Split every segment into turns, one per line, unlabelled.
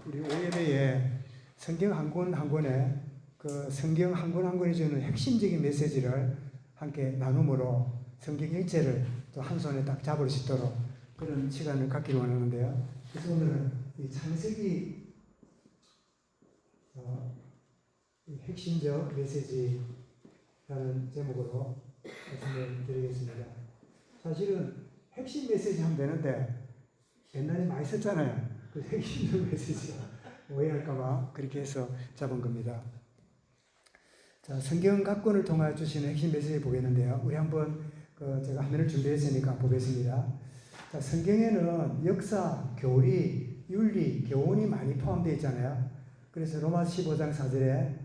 우리 오예배에 성경 한 권 한 권에 그 성경 한 권 한 권이 주는 핵심적인 메시지를 함께 나눔으로 성경 일체를 또 한 손에 딱 잡을 수 있도록 그런 시간을 갖기를 원하는데요. 그래서 오늘은 이 창세기 이 핵심적 메시지라는 제목으로 말씀을 드리겠습니다. 사실은 핵심 메시지 하면 되는데 옛날에 많이 썼잖아요. 그 핵심적 메시지가 오해할까봐 그렇게 해서 잡은 겁니다. 자, 성경 각권을 통해 주시는 핵심 메시지 보겠는데요. 우리 한번 제가 화면을 준비했으니까 보겠습니다. 자, 성경에는 역사, 교리, 윤리, 교훈이 많이 포함되어 있잖아요. 그래서 로마서 15장 4절에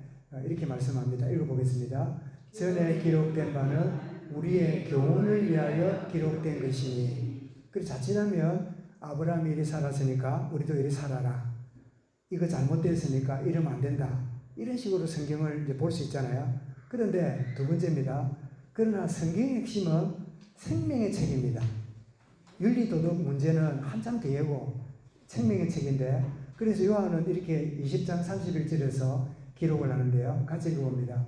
이렇게 말씀합니다. 읽어보겠습니다. 전에 기록된 바는 우리의 교훈을 위하여 기록된 것이니. 그래서 자칫하면 아브라함이 이리 살았으니까 우리도 이리 살아라. 이거 잘못됐으니까 이러면 안 된다. 이런 식으로 성경을 이제 볼 수 있잖아요. 그런데 두 번째입니다. 그러나 성경의 핵심은 생명의 책입니다. 윤리도덕 문제는 한참 뒤에고 생명의 책인데, 그래서 요한은 이렇게 20장 31절에서 기록을 하는데요. 같이 읽어봅니다.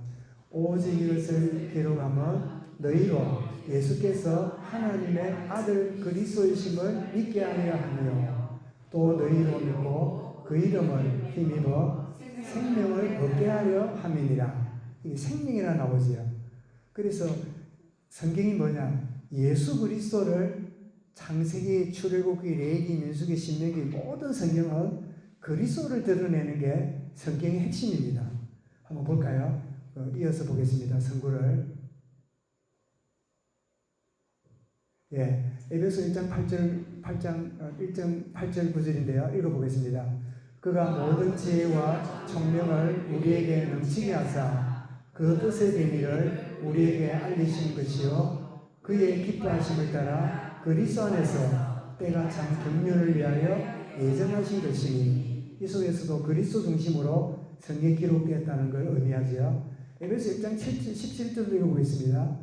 오직 이것을 기록하면 너희로 예수께서 하나님의 아들 그리스도이심을 믿게 하려 하며 또 너희로 믿고 그 이름을 힘입어 생명을 얻게 하려 함이니라. 이게 생명이라 나오지요. 그래서 성경이 뭐냐? 예수 그리스도를 창세기, 출애굽기, 레위기, 민수기, 신명기 모든 성경은 그리스도를 드러내는 게 성경의 핵심입니다. 한번 볼까요? 이어서 보겠습니다. 성구를. 예, 에베소 1장 1장 8절 9절인데요. 읽어보겠습니다. 그가 모든 지혜와 총명을 우리에게 넘치게 하사 그 뜻의 비밀을 우리에게 알리신 것이요 그의 기뻐하심을 따라 그리스도 안에서 때가 참 경륜을 위하여 예정하신 것이니. 이 속에서도 그리스도 중심으로 성경에 기록되었다는 걸 의미하죠. 에베소 1장 17절도 읽어보겠습니다.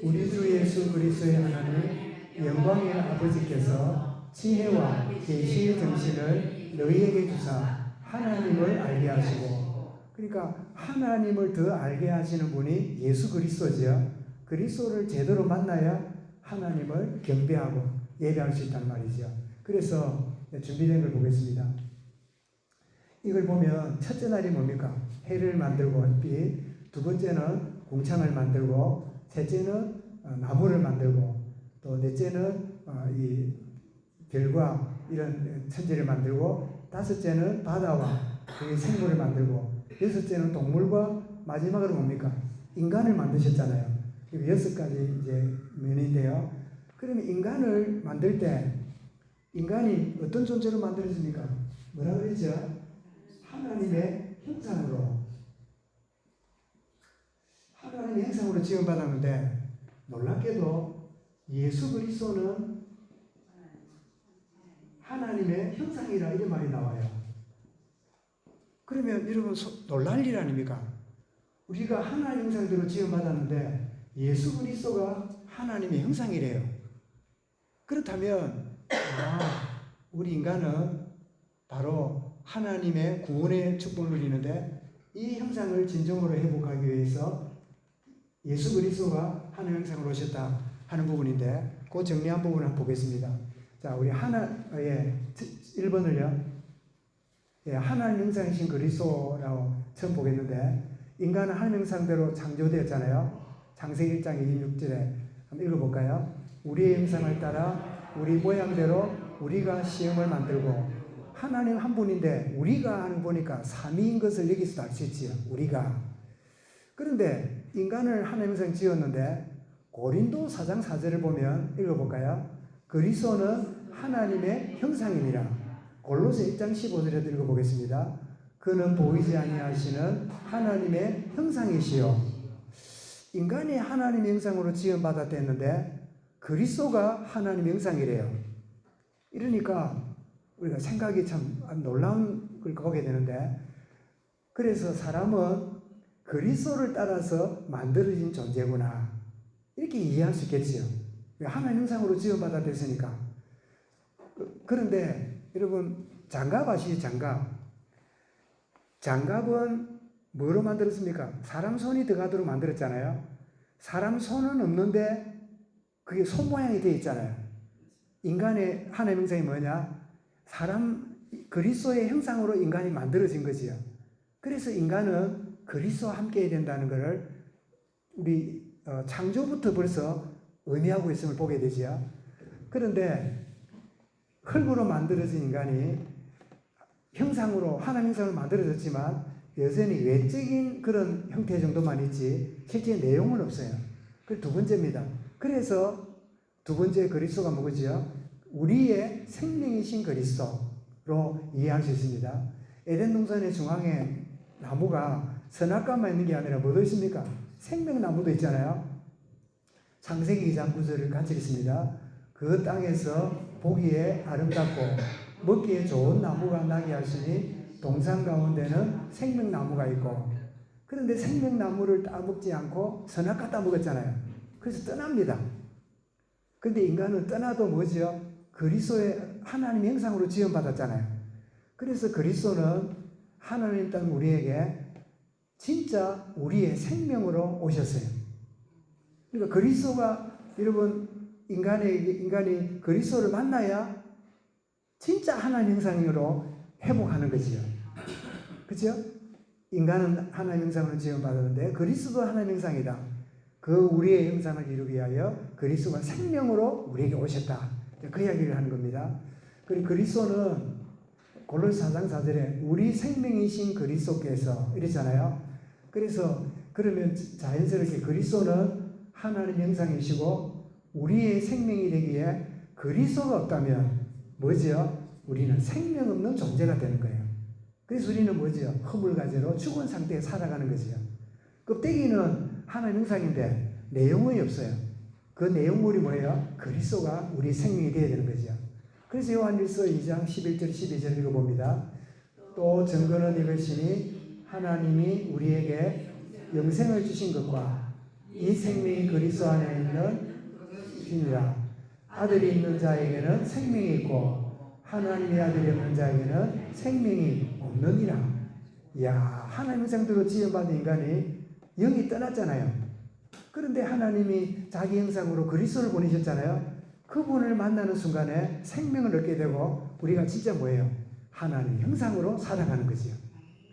우리 주 예수 그리스도의 하나님 영광의 아버지께서 지혜와 계시의 정신을 너희에게 주사 하나님을 알게 하시고, 그러니까 하나님을 더 알게 하시는 분이 예수 그리스도지요. 그리스도를 제대로 만나야 하나님을 경배하고 예배할 수 있다는 말이죠. 그래서 준비된 걸 보겠습니다. 이걸 보면 첫째 날이 뭡니까? 해를 만들고 햇빛, 두 번째는 공창을 만들고, 셋째는 나무를 만들고, 또 넷째는 이 별과 이런 천지를 만들고, 다섯째는 바다와 그 생물을 만들고, 여섯째는 동물과 마지막으로 뭡니까? 인간을 만드셨잖아요. 여섯 가지 이제 면인데요. 그러면 인간을 만들 때 인간이 어떤 존재로 만들어집니까? 뭐라 그랬죠? 하나님의 형상으로. 하나님의 형상으로 지음받았는데 놀랍게도 예수 그리스도는 하나님의 형상이라 이런 말이 나와요. 그러면 여러분 놀랄 일 아닙니까? 우리가 하나님 형상대로 지음받았는데 예수 그리스도가 하나님의 형상이래요. 그렇다면 우리 인간은 바로 하나님의 구원의 축복을 누리는데 이 형상을 진정으로 회복하기 위해서 예수 그리스도가 하나님 형상으로 오셨다 하는 부분인데, 그 정리한 부분을 한번 보겠습니다. 자, 우리 1번을요. 예, 하나님 형상이신 그리스도라고 처음 보겠는데, 인간은 하나님 형상대로 창조되었잖아요. 창세기 1장 26절에 한번 읽어볼까요? 우리의 형상을 따라 우리 모양대로 우리가 시험을 만들고. 하나님 한 분인데 우리가 하는 보니까 삼위인 것을 여기서 알 수 있지요. 우리가. 그런데 인간을 하나님 형상 지었는데 고린도 4장 4절을 보면 읽어볼까요? 그리스도는 하나님의 형상이니라. 골로새 1장 15절에도 읽어보겠습니다. 그는 보이지 아니하시는 하나님의 형상이시요. 인간이 하나님의 형상으로 지음받았댔는데 그리스도가 하나님의 형상이래요. 이러니까 우리가 생각이 참 놀라운 걸 보게 되는데, 그래서 사람은 그리스도를 따라서 만들어진 존재구나 이렇게 이해할 수 있겠지요. 하나님 형상으로 지음받았댔으니까. 그런데 여러분 장갑 아시죠? 장갑. 장갑은 뭐로 만들었습니까? 사람 손이 들어가도록 만들었잖아요. 사람 손은 없는데 그게 손 모양이 되어 있잖아요. 인간의 하나님의 형상이 뭐냐? 사람 그리스도의 형상으로 인간이 만들어진 거지요. 그래서 인간은 그리스도와 함께 해야 된다는 것을 우리 창조부터 벌써 의미하고 있음을 보게 되지요. 그런데 흙으로 만들어진 인간이 형상으로 하나님 형상으로 만들어졌지만 여전히 외적인 그런 형태 정도만 있지 실제 내용은 없어요. 그 두 번째입니다. 그래서 두 번째 그리스도가 뭐지요? 우리의 생명이신 그리스도로 이해할 수 있습니다. 에덴 동산의 중앙에 나무가 선악과만 있는 게 아니라 뭐도 있습니까? 생명나무도 있잖아요. 창세기 2장 9절을 같이 읽습니다. 그 땅에서 보기에 아름답고 먹기에 좋은 나무가 나게 하시니 동산 가운데는 생명나무가 있고, 그런데 생명나무를 따먹지 않고 선악과 따먹었잖아요. 그래서 떠납니다. 그런데 인간은 떠나도 뭐죠? 그리스도의 하나님의 형상으로 지음받았잖아요. 그래서 그리스도는 하나님 땅 우리에게 진짜 우리의 생명으로 오셨어요. 그러니까 그리스도가 여러분 인간이 그리스도를 만나야 진짜 하나님 형상으로 회복하는 거지요. 그렇죠? 인간은 하나님 형상으로 지음받았는데 그리스도도 하나님 형상이다. 그 우리의 형상을 이루기 위하여 그리스도가 생명으로 우리에게 오셨다. 그 이야기를 하는 겁니다. 그리고 그리스도는 골로새 4장 4절에 우리 생명이신 그리스도께서 이랬잖아요. 그래서 그러면 자연스럽게 그리스도는 하나님 형상이시고 우리의 생명이 되기에 그리스도가 없다면 뭐지요? 우리는 생명 없는 존재가 되는 거예요. 그래서 우리는 뭐지요? 허물가지로 죽은 상태에 살아가는 거지요. 껍데기는 하나님 형상인데 내용이 없어요. 그 내용물이 뭐예요? 그리스도가 우리 생명이 되어야 되는 거죠. 그래서 요한일서 2장 11절 12절 읽어봅니다. 또 증거는 이것이니 하나님이 우리에게 영생을 주신 것과 이 생명이 그리스도 안에 있는 것이니라. 아들이 있는 자에게는 생명이 있고 하나님의 아들이 없는 자에게는 생명이 없느니라. 이야, 하나님 형상대로 지음받은 인간이 영이 떠났잖아요. 그런데 하나님이 자기 형상으로 그리스도를 보내셨잖아요. 그분을 만나는 순간에 생명을 얻게 되고 우리가 진짜 뭐예요? 하나님 형상으로 살아가는 거지요.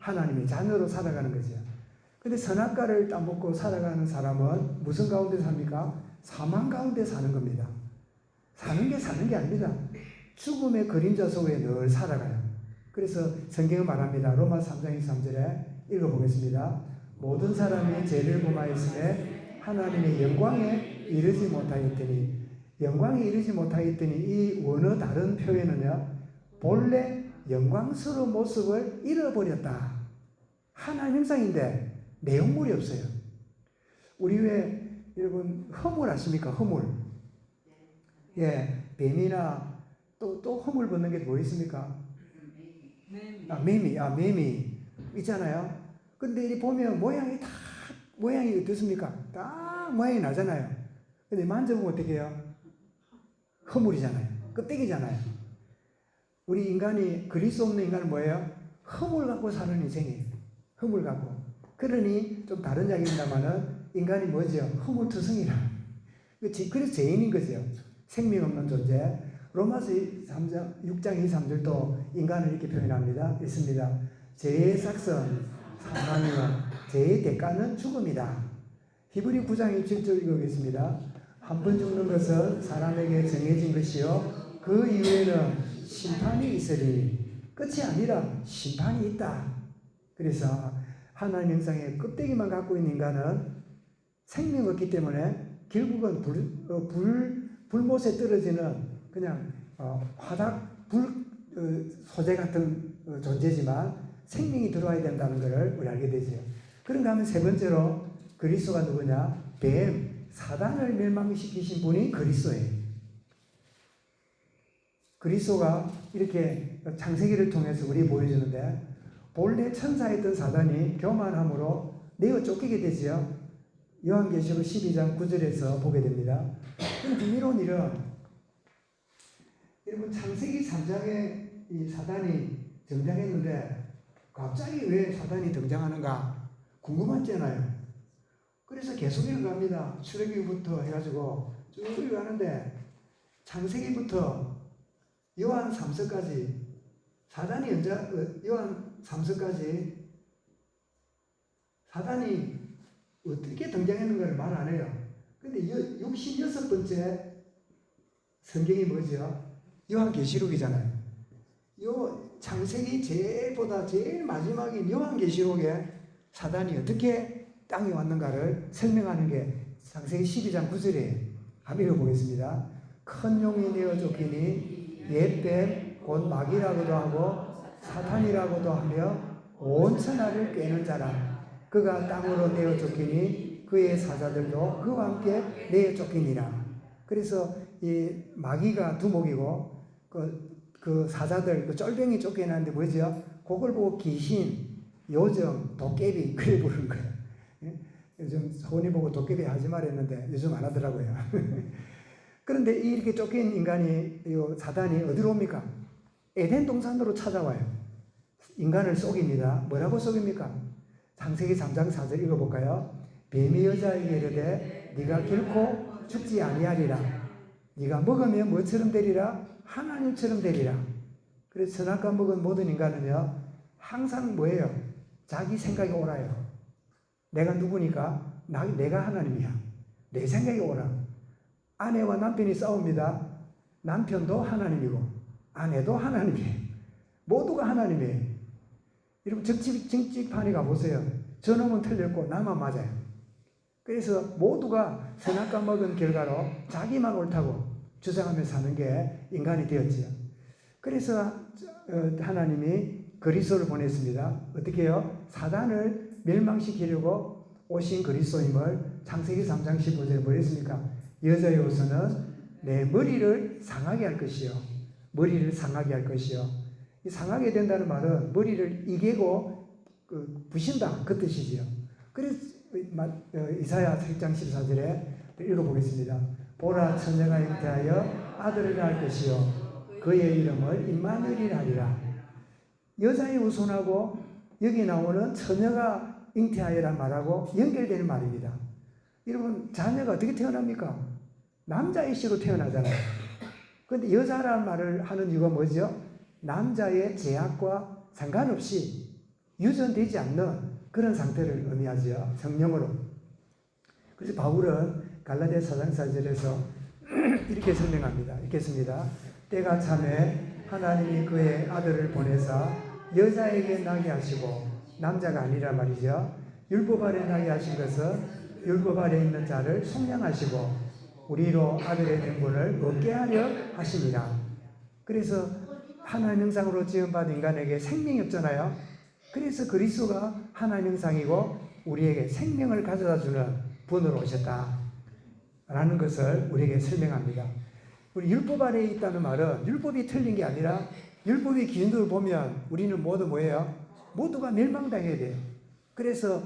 하나님의 자녀로 살아가는 거지요. 근데 선악과를 따먹고 살아가는 사람은 무슨 가운데 삽니까? 사망 가운데 사는 겁니다. 사는 게 아닙니다. 죽음의 그림자 속에 늘 살아가요. 그래서 성경은 말합니다. 로마서 3장 23절에 읽어보겠습니다. 모든 사람이 죄를 범하였음에 하나님의 영광에 이르지 못하였더니, 영광에 이르지 못하였더니 이 원어 다른 표현은요, 본래 영광스러운 모습을 잃어버렸다. 하나님 형상인데 내용물이 없어요. 우리 왜 여러분 허물 아십니까? 허물. 예, 뱀이나 또 허물 벗는 게 뭐 있습니까? 매미 있잖아요. 근데 이 보면 모양이 어떻습니까? 딱 모양이 나잖아요. 근데 만져보면 어떻게 해요? 허물이잖아요. 껍데기잖아요. 우리 인간이 그리스도 없는 인간은 뭐예요? 허물 갖고 사는 인생이에요. 허물 갖고. 그러니 좀 다른 이야기입니다만은 인간이 뭐죠? 허물투성이라. 그래서 죄인인 거죠. 생명 없는 존재. 로마서 6장 2, 3절도 인간을 이렇게 표현합니다. 있습니다. 죄의 삭선 사망이요 죄의 대가는 죽음이다. 히브리 9장 27절 읽어보겠습니다. 한 번 죽는 것은 사람에게 정해진 것이요 그 이후에는 심판이 있으리. 끝이 아니라 심판이 있다. 그래서 하나님 형상의 껍데기만 갖고 있는 인간은 생명이 없기 때문에 결국은 불못에 떨어지는 그냥 화답 소재 같은 존재지만 생명이 들어와야 된다는 것을 우리 알게 되죠. 그런가 하면 세 번째로 그리스도가 누구냐? 뱀, 사단을 멸망시키신 분이 그리스도예요. 그리스도가 이렇게 창세기를 통해서 우리 보여주는데 본래 천사였던 사단이 교만함으로 내어 쫓기게 되지요. 요한계시록 12장 9절에서 보게 됩니다. 흥미로운 일은 여러분 창세기 3장에 이 사단이 등장했는데 갑자기 왜 사단이 등장하는가 궁금하잖아요. 그래서 계속 읽어갑니다. 출애굽기부터 해가지고 쭉 읽어가는데 창세기부터 요한 3서까지 사단이 요한 3서까지 사단이 어떻게 등장했는가를 말 안 해요. 근데 66번째 성경이 뭐죠? 요한계시록이잖아요. 요 창세기 제일 마지막인 요한계시록에 사단이 어떻게 땅에 왔는가를 설명하는 게 창세기 12장 9절이에요. 한번 읽어보겠습니다. 큰 용이 내어 쫓기니 옛뱀 곧 마귀라고도 하고 사탄이라고도 하며 온 천하를 꿰는 자라. 그가 땅으로 내어 쫓기니 그의 사자들도 그와 함께 내어 쫓기니라. 그래서 이 마귀가 두목이고 그 사자들, 그 쫄병이 쫓겨나는데 뭐죠? 그걸 보고 귀신, 요정, 도깨비 그래 부르는 거예요. 예? 요즘 소원이 보고 도깨비 하지 말했는데 요즘 안 하더라고요. 그런데 이렇게 쫓긴 인간이, 사단이 어디로 옵니까? 에덴 동산으로 찾아와요. 인간을 속입니다. 뭐라고 속입니까? 창세기 3장 4절 읽어볼까요? 뱀이 여자에게 이르되 네가 결코 죽지 아니하리라. 네가 먹으면 뭐처럼 되리라? 하나님처럼 되리라. 그래서 선악과 먹은 모든 인간은요 항상 뭐예요? 자기 생각이 옳아요. 내가 누구니까? 내가 하나님이야. 내 생각이 옳아. 아내와 남편이 싸웁니다. 남편도 하나님이고 아내도 하나님이에요. 모두가 하나님이에요. 여러분 정치판에 가보세요. 저놈은 틀렸고 나만 맞아요. 그래서 모두가 선악과 먹은 결과로 자기만 옳다고 주장하며 사는 게 인간이 되었지요. 그래서 하나님이 그리스도를 보냈습니다. 어떻게 해요? 사단을 멸망시키려고 오신 그리스도임을 창세기 3장 15절에 뭐 했습니까? 여자의 옷은 내 머리를 상하게 할 것이요. 머리를 상하게 할 것이요. 이 상하게 된다는 말은 머리를 이개고 부신다 그 뜻이지요. 그래서 이사야 7장 14절에 읽어보겠습니다. 보라 처녀가 잉태하여 아들을 낳을 것이요 그의 이름을 임마누엘이라 하리라. 여자의 후손하고 여기 나오는 처녀가 잉태하여란 말하고 연결되는 말입니다. 여러분 자녀가 어떻게 태어납니까? 남자의 씨로 태어나잖아요. 그런데 여자라는 말을 하는 이유가 뭐죠? 남자의 제약과 상관없이 유전되지 않는 그런 상태를 의미하죠. 성령으로. 그래서 바울은 갈라디아 4장 4절에서 이렇게 설명합니다. 읽겠습니다. 때가 참에 하나님이 그의 아들을 보내사 여자에게 나게 하시고 남자가 아니라 말이죠. 율법 아래 나게 하신 것은 율법 아래 있는 자를 속량하시고 우리로 아들의 등분을 얻게 하려 하심이라. 그래서 하나님 형상으로 지음받은 인간에게 생명이 없잖아요. 그래서 그리스도가 하나님 형상이고 우리에게 생명을 가져다 주는 분으로 오셨다 라는 것을 우리에게 설명합니다. 우리 율법 아래에 있다는 말은 율법이 틀린 게 아니라 율법의 기준들을 보면 우리는 모두 뭐예요? 모두가 멸망당해야 돼요. 그래서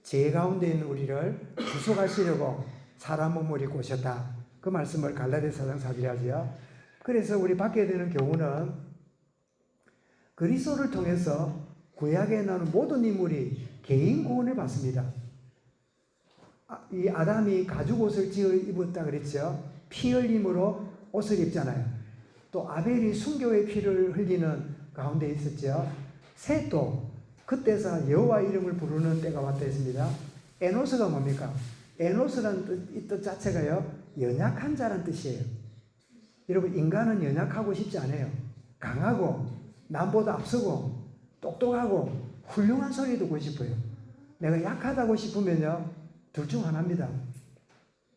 죄 가운데 있는 우리를 구속하시려고 사람 몸을 입고 오셨다. 그 말씀을 갈라디아 4장 4절에 하죠. 그래서 우리 받게 되는 교훈은 그리스도를 통해서 구약에 나오는 모든 인물이 개인 구원을 받습니다. 이 아담이 가죽 옷을 지어 입었다 그랬죠. 피 흘림으로 옷을 입잖아요. 또 아벨이 순교의 피를 흘리는 가운데 있었죠. 셋도 그때서 여호와 이름을 부르는 때가 왔다 했습니다. 에노스가 뭡니까? 에노스라는 이 뜻 자체가요 연약한 자란 뜻이에요. 여러분 인간은 연약하고 싶지 않아요. 강하고 남보다 앞서고 똑똑하고 훌륭한 소리 듣고 싶어요. 내가 약하다고 싶으면요 둘 중 하나입니다.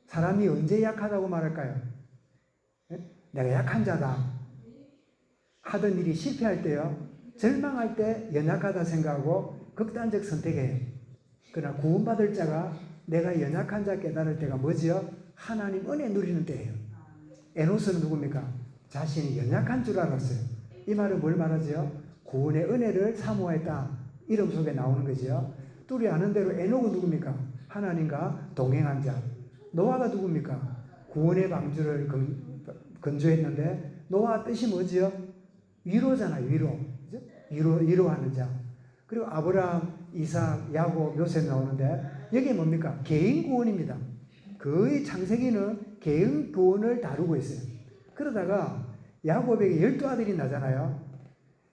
사람이 언제 약하다고 말할까요? 내가 약한 자다. 하던 일이 실패할 때요. 절망할 때 연약하다 생각하고 극단적 선택해요. 그러나 구원받을 자가 내가 연약한 자 깨달을 때가 뭐지요? 하나님 은혜 누리는 때예요. 에노스는 누굽니까? 자신이 연약한 줄 알았어요. 이 말은 뭘 말하죠? 구원의 은혜를 사모했다. 이름 속에 나오는 거죠. 또 우리 아는 대로 에녹은 누굽니까? 하나님과 동행한 자. 노아가 누굽니까? 구원의 방주를 건조했는데 노아 뜻이 뭐지요? 위로잖아요. 위로하는 자. 그리고 아브라함, 이삭, 야곱, 요셉 나오는데 여기 뭡니까? 개인 구원입니다. 거의 창세기는 개인 구원을 다루고 있어요. 그러다가 야곱에게 12아들이 나잖아요.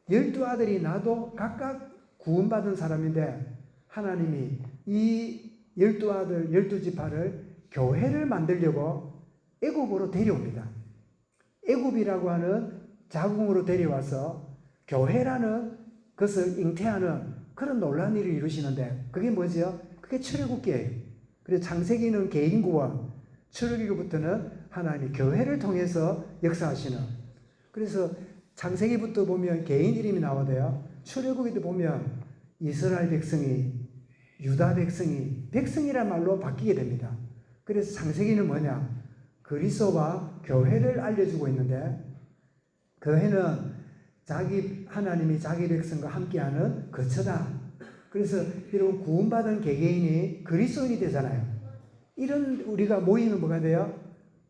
12아들이 나도 각각 구원받은 사람인데 하나님이 이 12아들, 12지파를 교회를 만들려고 애굽으로 데려옵니다. 애굽이라고 하는 자궁으로 데려와서 교회라는 것을 잉태하는 그런 놀라운 일을 이루시는데 그게 뭐죠? 그게 출애굽기예요. 그래서 창세기는 개인 구원, 출애굽기부터는 하나님이 교회를 통해서 역사하시는. 그래서 창세기부터 보면 개인 이름이 나오대요. 출애굽기도 보면 이스라엘 백성이, 유다 백성이, 백성이란 말로 바뀌게 됩니다. 그래서 창세기는 뭐냐? 그리스도와 교회를 알려주고 있는데 교회는 하나님이 자기 백성과 함께하는 거처다. 그래서 이런 구원받은 개개인이 그리스도인이 되잖아요. 이런 우리가 모이면 뭐가 돼요?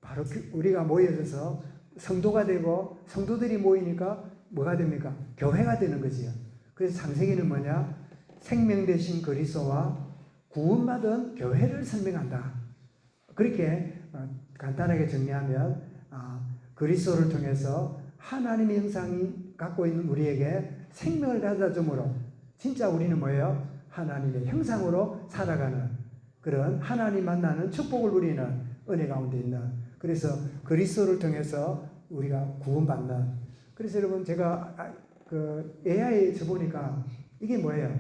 바로 우리가 모여져서 성도가 되고 성도들이 모이니까 뭐가 됩니까? 교회가 되는 거지요. 그래서 창세기는 뭐냐? 생명 되신 그리스도와 구원받은 교회를 설명한다. 그렇게 간단하게 정리하면 그리스도를 통해서 하나님의 형상이 갖고 있는 우리에게 생명을 가져다 주므로 진짜 우리는 뭐예요? 하나님의 형상으로 살아가는 그런 하나님 만나는 축복을 누리는 은혜 가운데 있는 그래서 그리스도를 통해서 우리가 구원받는 그래서 여러분 제가 AI에서 보니까 이게 뭐예요?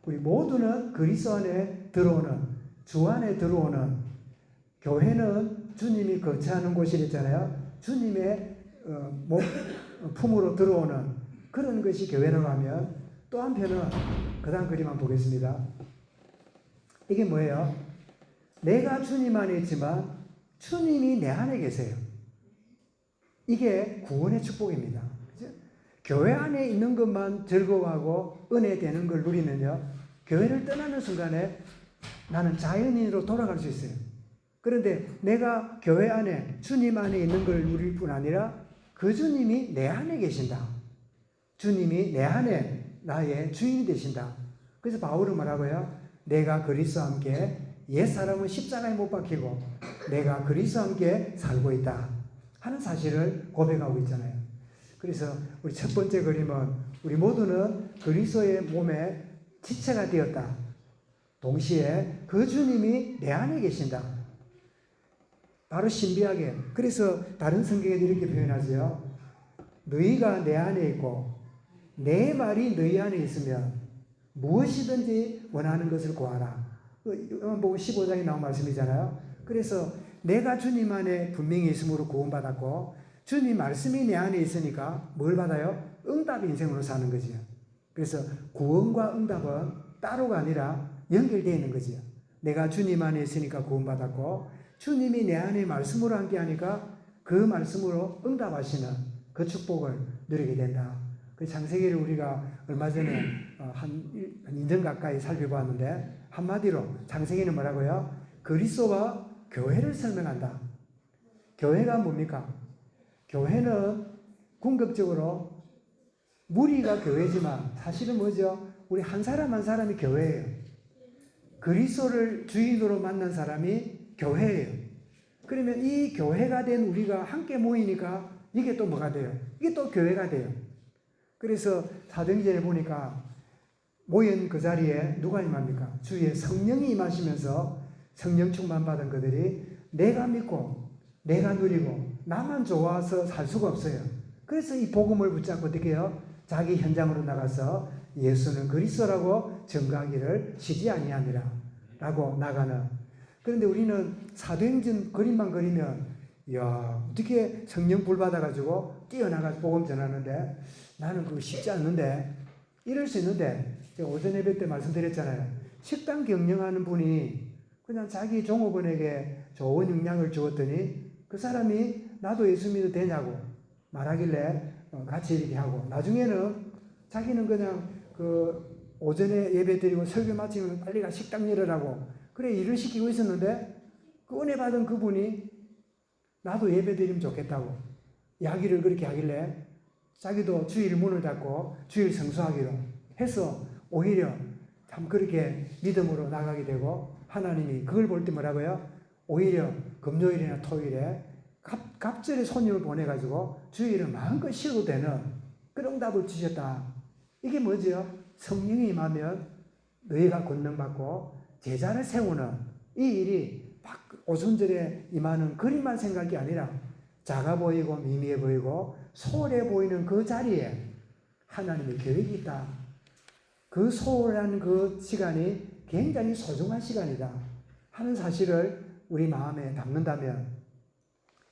우리 모두는 그리스도 안에 들어오는 주 안에 들어오는 교회는 주님이 거처하는 곳이랬잖아요. 주님의 품으로 들어오는 그런 것이 교회라고 하면 또 한편은 그 다음 그림 한번 보겠습니다. 이게 뭐예요? 내가 주님 안에 있지만 주님이 내 안에 계세요. 이게 구원의 축복입니다. 그죠? 교회 안에 있는 것만 즐거워하고 은혜 되는 걸 누리면요. 교회를 떠나는 순간에 나는 자연인으로 돌아갈 수 있어요. 그런데 내가 교회 안에 주님 안에 있는 걸 누릴 뿐 아니라 그 주님이 내 안에 계신다. 주님이 내 안에 나의 주인이 되신다. 그래서 바울은 뭐라고요? 내가 그리스도와 함께 옛사람은 십자가에 못 박히고 내가 그리스도와 함께 살고 있다 하는 사실을 고백하고 있잖아요. 그래서 우리 첫 번째 그림은 우리 모두는 그리스도의 몸에 지체가 되었다. 동시에 그 주님이 내 안에 계신다. 바로 신비하게. 그래서 다른 성경에도 이렇게 표현하세요. 너희가 내 안에 있고 내 말이 너희 안에 있으면 무엇이든지 원하는 것을 구하라. 보고 15장에 나온 말씀이잖아요. 그래서 내가 주님 안에 분명히 있음으로 구원받았고 주님 말씀이 내 안에 있으니까 뭘 받아요? 응답 인생으로 사는 거지요. 그래서 구원과 응답은 따로가 아니라 연결되어 있는 거지요. 내가 주님 안에 있으니까 구원받았고 주님이 내 안에 말씀으로 함께 하니까 그 말씀으로 응답하시는 그 축복을 누리게 된다. 그 창세기를 우리가 얼마 전에 한 2년 가까이 살펴보았는데 한마디로 창세기는 뭐라고요? 그리스도와 교회를 설명한다. 교회가 뭡니까? 교회는 궁극적으로 무리가 교회지만 사실은 뭐죠? 우리 한 사람 한 사람이 교회예요. 그리스도를 주인으로 만난 사람이 교회예요. 그러면 이 교회가 된 우리가 함께 모이니까 이게 또 뭐가 돼요? 이게 또 교회가 돼요. 그래서 사도행전에 보니까 모인 그 자리에 누가 임합니까? 주의 성령이 임하시면서 성령 충만 받은 그들이 내가 믿고 내가 누리고 나만 좋아서 살 수가 없어요. 그래서 이 복음을 붙잡고 어떻게 해요? 자기 현장으로 나가서 예수는 그리스도라고 증거하기를 쉬지 아니하니라 라고 나가는. 그런데 우리는 사도행전 그림만 그리면 야 어떻게 성령 불 받아가지고 뛰어나가서 복음 전하는데 나는 그거 쉽지 않는데 이럴 수 있는데 제가 오전 예배 때 말씀드렸잖아요. 식당 경영하는 분이 그냥 자기 종업원에게 좋은 영향을 주었더니 그 사람이 나도 예수 믿어도 되냐고 말하길래 같이 이렇게 하고 나중에는 자기는 그냥 그 오전에 예배 드리고 설교 마치면 빨리 가 식당 열으라고 그래 일을 시키고 있었는데 그 은혜 받은 그분이 나도 예배 드리면 좋겠다고 이야기를 그렇게 하길래 자기도 주일 문을 닫고 주일 성수하기로 해서 오히려 참 그렇게 믿음으로 나가게 되고 하나님이 그걸 볼 때 뭐라고요? 오히려 금요일이나 토요일에 갑절에 손님을 보내가지고 주일을 마음껏 쉬어도 되는 그런 응답을 주셨다. 이게 뭐죠? 성령이 임하면 너희가 권능받고 제자를 세우는 이 일이 오순절에 임하는 그림만 생각이 아니라 작아 보이고 미미해 보이고 소홀해 보이는 그 자리에 하나님의 계획이 있다. 그 소홀한 그 시간이 굉장히 소중한 시간이다 하는 사실을 우리 마음에 담는다면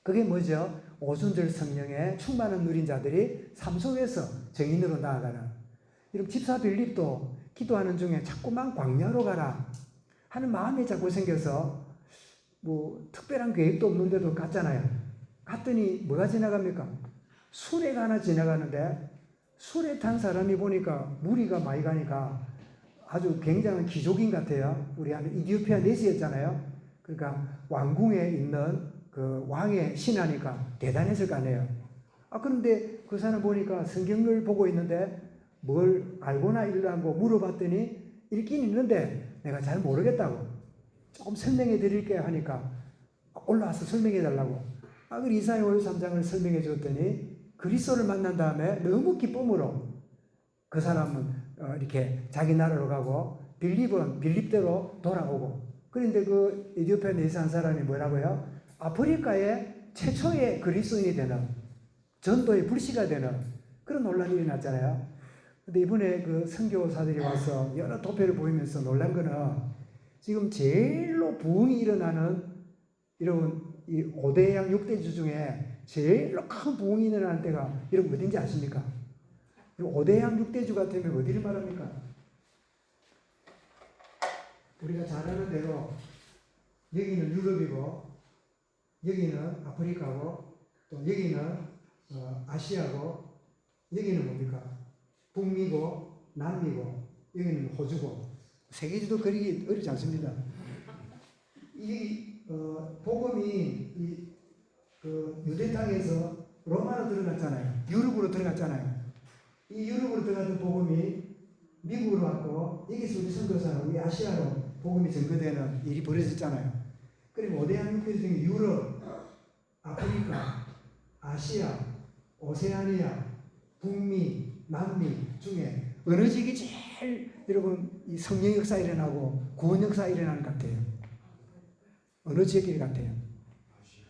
그게 뭐죠? 오순절 성령의 충만한 누린 자들이 삶 속에서 정인으로 나아가는 이런 집사 빌립도 기도하는 중에 자꾸만 광야로 가라 하는 마음이 자꾸 생겨서 뭐 특별한 계획도 없는데도 갔잖아요. 갔더니 뭐가 지나갑니까? 수레가 하나 지나가는데 수레 탄 사람이 보니까 무리가 많이 가니까 아주 굉장한 귀족인 같아요. 우리 이디오피아 내시였잖아요. 그러니까 왕궁에 있는 그 왕의 신하니까 대단했을 거 아니에요. 그런데 그 사람 보니까 성경을 보고 있는데 뭘 알고나 읽라고 물어봤더니 읽긴 있는데 내가 잘 모르겠다고 조금 설명해 드릴게요 하니까 올라와서 설명해 달라고. 그 이사야 53장을 설명해 줬더니 그리스도를 만난 다음에 너무 기쁨으로 그 사람은 이렇게 자기 나라로 가고 빌립은 빌립대로 돌아오고. 그런데 그 에티오피아 내에서 한 사람이 뭐라고요? 아프리카의 최초의 그리스도인이 되는 전도의 불씨가 되는 그런 논란이 일어났잖아요. 근데 이번에 그 선교사들이 와서 여러 도표를 보이면서 놀란 거는 지금 제일로 부흥이 일어나는 이런 이 5대양 6대주 중에 제일로 큰 부흥이 일어나는 때가 이런 어딘지 아십니까? 5대양 6대주 같으면 어디를 말합니까? 우리가 잘 아는 대로 여기는 유럽이고 여기는 아프리카고 또 여기는 아시아고 여기는 뭡니까? 북미고 남미고 여기는 호주고 세계지도 그리기 어렵지 않습니다. 이 복음이 그 유대 땅에서 로마로 들어갔잖아요. 유럽으로 들어갔잖아요. 이 유럽으로 들어갔던 복음이 미국으로 왔고 여기서 우리 선교사는 우리 아시아로 복음이 전거되는 일이 벌어졌잖아요. 그리고 5대양 6대 중에 유럽, 아프리카, 아시아, 오세아니아, 북미, 남미 중에 어느 지역이 제일 여러분 이 성령 역사 일어나고 구원 역사 일어나는 것 같아요? 어느 지역일 것 같아요?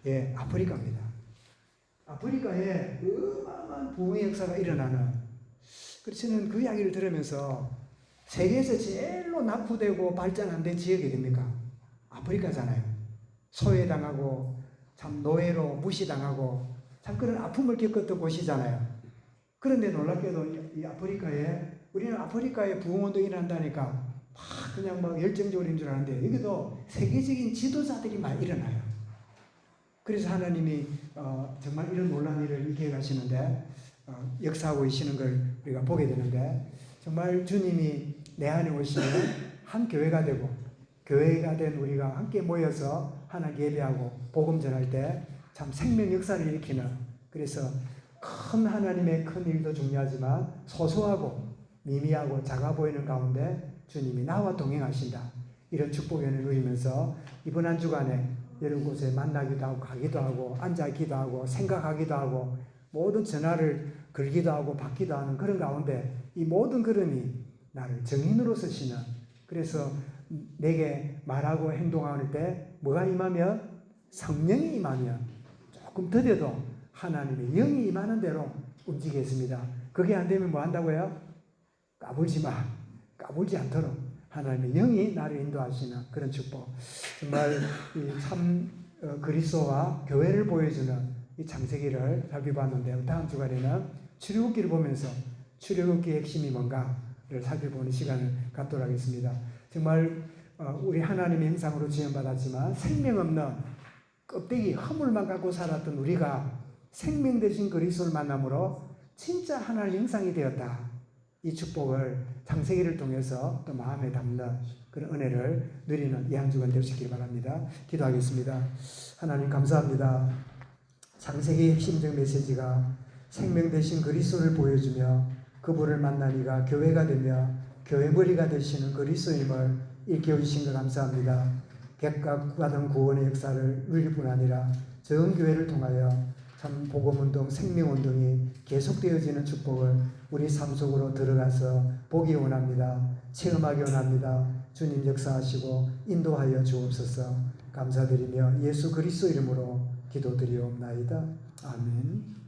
예, 아프리카입니다. 아프리카에 어마어마한 부흥의 역사가 일어나는. 그래서 저는 그 이야기를 들으면서 세계에서 제일로 낙후되고 발전 안 된 지역이 됩니까? 아프리카잖아요. 소외당하고 참 노예로 무시당하고 참 그런 아픔을 겪었던 곳이잖아요. 그런데 놀랍게도 이 아프리카에 우리는 아프리카에 부흥운동이 일어난다니까 막 그냥 막 열정적으로 있는 줄 아는데 여기도 세계적인 지도자들이 많이 일어나요. 그래서 하나님이 정말 이런 놀라운 일을 일으켜 가시는데 역사하고 계시는 걸 우리가 보게 되는데 정말 주님이 내 안에 오시면 한 교회가 되고 교회가 된 우리가 함께 모여서 하나님 예배하고 복음 전할 때 참 생명 역사를 일으키는. 그래서 큰 하나님의 큰 일도 중요하지만 소소하고 미미하고 작아 보이는 가운데 주님이 나와 동행하신다. 이런 축복을 누리면서 이번 한 주간에 여러 곳에 만나기도 하고 가기도 하고 앉아있기도 하고 생각하기도 하고 모든 전화를 걸기도 하고 받기도 하는 그런 가운데 이 모든 걸음이 나를 증인으로 쓰시는. 그래서 내게 말하고 행동할 때 뭐가 임하면 성령이 임하면 조금 더뎌도 하나님의 영이 임하는 대로 움직이겠습니다. 그게 안 되면 뭐 한다고요? 까불지 마. 까불지 않도록 하나님의 영이 나를 인도하시는 그런 축복. 정말 참 그리스도와 교회를 보여주는 이 창세기를 살펴봤는데요. 다음 주간에는 출애굽기를 보면서 출애굽기의 핵심이 뭔가를 살펴보는 시간을 갖도록 하겠습니다. 정말 우리 하나님의 형상으로 지음받았지만 생명 없는 껍데기 허물만 갖고 살았던 우리가 생명 되신 그리스도를 만남으로 진짜 하나님의 형상이 되었다. 이 축복을 창세기를 통해서 또 마음에 담는 그런 은혜를 누리는 이 한 주간 되시길 바랍니다. 기도하겠습니다. 하나님 감사합니다. 창세기의 핵심적 메시지가 생명 되신 그리스도를 보여주며 그분을 만나니가 교회가 되며 교회 머리가 되시는 그리스도님을 일깨워주신 것 감사합니다. 객각받은 구원의 역사를 누릴 뿐 아니라 전 교회를 통하여 참 복음운동, 생명운동이 계속되어지는 축복을 우리 삶 속으로 들어가서 보기 원합니다. 체험하기 원합니다. 주님 역사하시고 인도하여 주옵소서. 감사드리며 예수 그리스도 이름으로 기도드리옵나이다. 아멘.